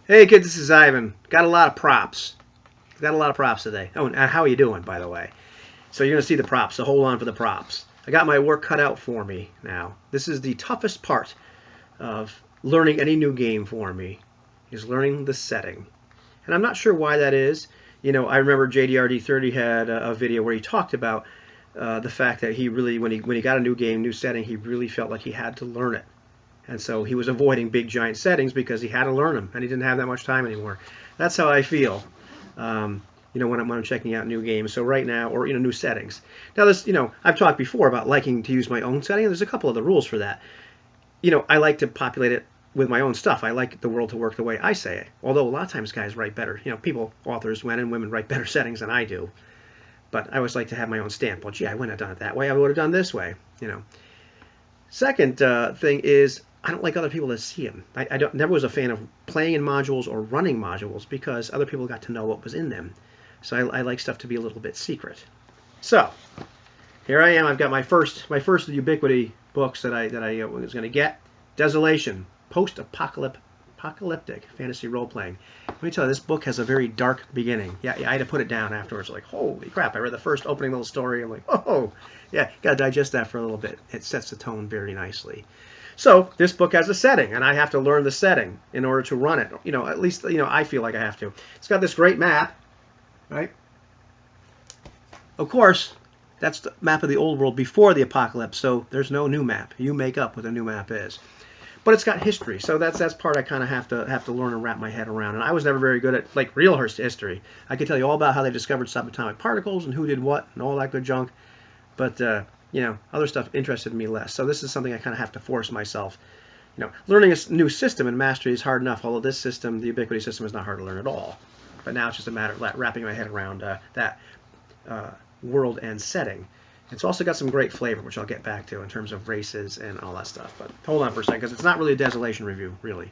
Hey kids, this is Ivan. Got a lot of props. Got a lot of props today. Oh, and how are you doing, by the way? So you're going to see the props, so hold on for the props. I got my work cut out for me now. This is the toughest part of learning any new game for me, is learning the setting. And I'm not sure why that is. You know, I remember JDRD30 had a video where he talked about the fact that he really, when he got a new game, new setting, he really felt like he had to learn it. And so he was avoiding big giant settings because he had to learn them, and he didn't have that much time anymore. That's how I feel, you know, when I'm checking out new games. So right now, or new settings. Now this, I've talked before about liking to use my own setting. And there's a couple of the rules for that. I like to populate it with my own stuff. I like the world to work the way I say it. Although a lot of times guys write better. Authors, men and women, write better settings than I do. But I always like to have my own stamp. Well, gee, I wouldn't have done it that way. I would have done this way. Second thing is, I don't like other people to see them. I never was a fan of playing in modules or running modules because other people got to know what was in them. So I like stuff to be a little bit secret. So here I am. I've got my first Ubiquity books that I was going to get. Desolation, post-apocalyptic fantasy role-playing. Let me tell you, this book has a very dark beginning. Yeah, I had to put it down afterwards. Like, holy crap! I read the first opening little story. I'm like, oh, yeah, got to digest that for a little bit. It sets the tone very nicely. So this book has a setting, and I have to learn the setting in order to run it. At least I feel like I have to. It's got this great map, right? Of course, that's the map of the old world before the apocalypse. So there's no new map. You make up what the new map is. But it's got history, so that's part I kind of have to learn and wrap my head around. And I was never very good at like real history. I could tell you all about how they discovered subatomic particles and who did what and all that good junk. But other stuff interested me less. So this is something I kind of have to force myself. Learning a new system and mastery is hard enough. Although this system, the Ubiquity system, is not hard to learn at all. But now it's just a matter of wrapping my head around that world and setting. It's also got some great flavor, which I'll get back to in terms of races and all that stuff. But hold on for a second, because it's not really a Desolation review, really.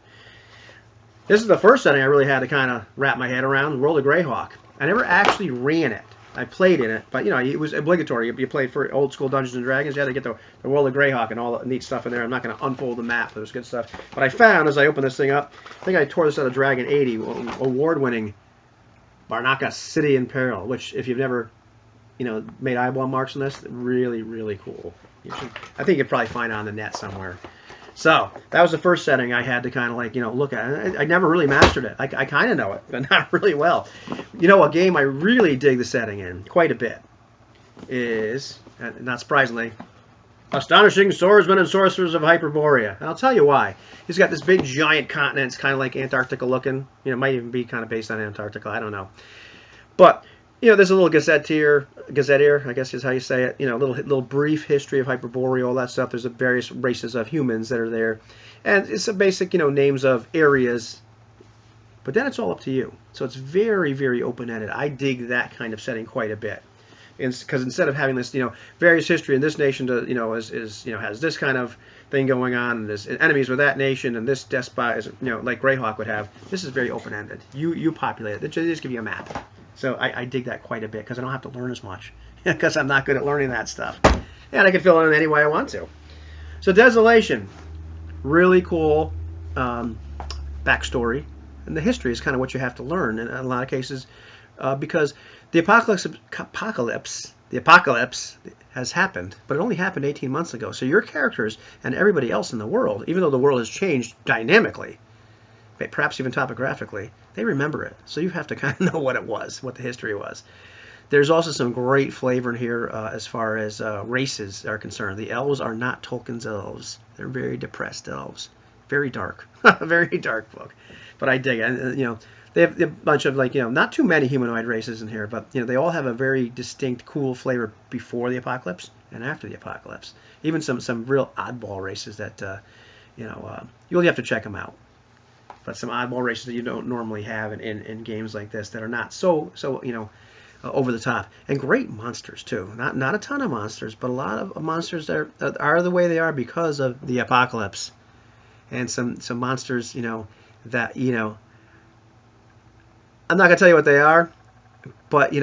This is the first setting I really had to kind of wrap my head around, World of Greyhawk. I never actually ran it. I played in it, but it was obligatory. You played for old school Dungeons and Dragons, you had to get the World of Greyhawk and all the neat stuff in there. I'm not going to unfold the map, there's good stuff. But I found, as I opened this thing up, I think I tore this out of Dragon 80, award-winning Barnaca City in Peril, which if you've never made eyeball marks on this, really, really cool. I think you could probably find it on the net somewhere. So that was the first setting I had to kind of look at. I never really mastered it. I kind of know it, but not really well. A game I really dig the setting in quite a bit is, not surprisingly, Astonishing Swordsmen and Sorcerers of Hyperborea. And I'll tell you why. He's got this big giant continent. It's kind of like Antarctica looking. It might even be kind of based on Antarctica. I don't know. But there's a little gazetteer, I guess is how you say it. Little brief history of Hyperborea, all that stuff. There's various races of humans that are there, and it's a basic, names of areas. But then it's all up to you. So it's very, very open-ended. I dig that kind of setting quite a bit, because instead of having this, various history in this nation, has this kind of thing going on, and there's enemies with that nation, and this despot is, like Greyhawk would have. This is very open-ended. You populate it. They just give you a map. So I dig that quite a bit because I don't have to learn as much because I'm not good at learning that stuff. And I can fill it in any way I want to. So Desolation, really cool backstory. And the history is kind of what you have to learn in a lot of cases because the apocalypse has happened, but it only happened 18 months ago. So your characters and everybody else in the world, even though the world has changed dynamically, perhaps even topographically, they remember it. So you have to kind of know what it was, what the history was. There's also some great flavor in here as far as races are concerned. The elves are not Tolkien's elves. They're very depressed elves. Very dark. Very dark book. But I dig it. And, they have a bunch of, not too many humanoid races in here, but, they all have a very distinct, cool flavor before the apocalypse and after the apocalypse. Even some real oddball races that, you'll have to check them out. But some oddball races that you don't normally have in games like this that are not so over the top, and great monsters too. Not a ton of monsters, but a lot of monsters that are the way they are because of the apocalypse, and some monsters that I'm not gonna tell you what they are, but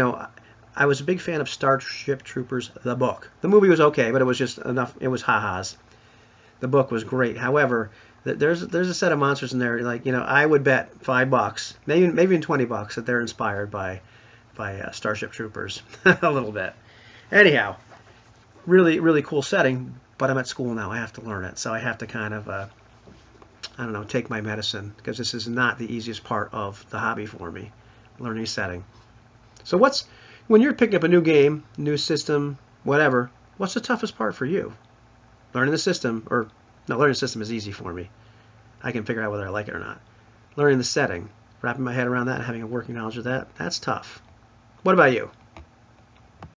I was a big fan of Starship Troopers, the book. The movie was okay, but it was just enough. It was ha-has. The book was great. However, There's a set of monsters in there, like, I would bet $5, maybe even $20 that they're inspired by Starship Troopers a little bit. Anyhow, really, really cool setting, but I'm at school now. I have to learn it. So I have to kind of, I don't know, take my medicine, because this is not the easiest part of the hobby for me, learning setting. So when you're picking up a new game, new system, whatever, what's the toughest part for you? Learning the system, or no, learning the system is easy for me. I can figure out whether I like it or not. Learning the setting, wrapping my head around that and having a working knowledge of that, that's tough. What about you?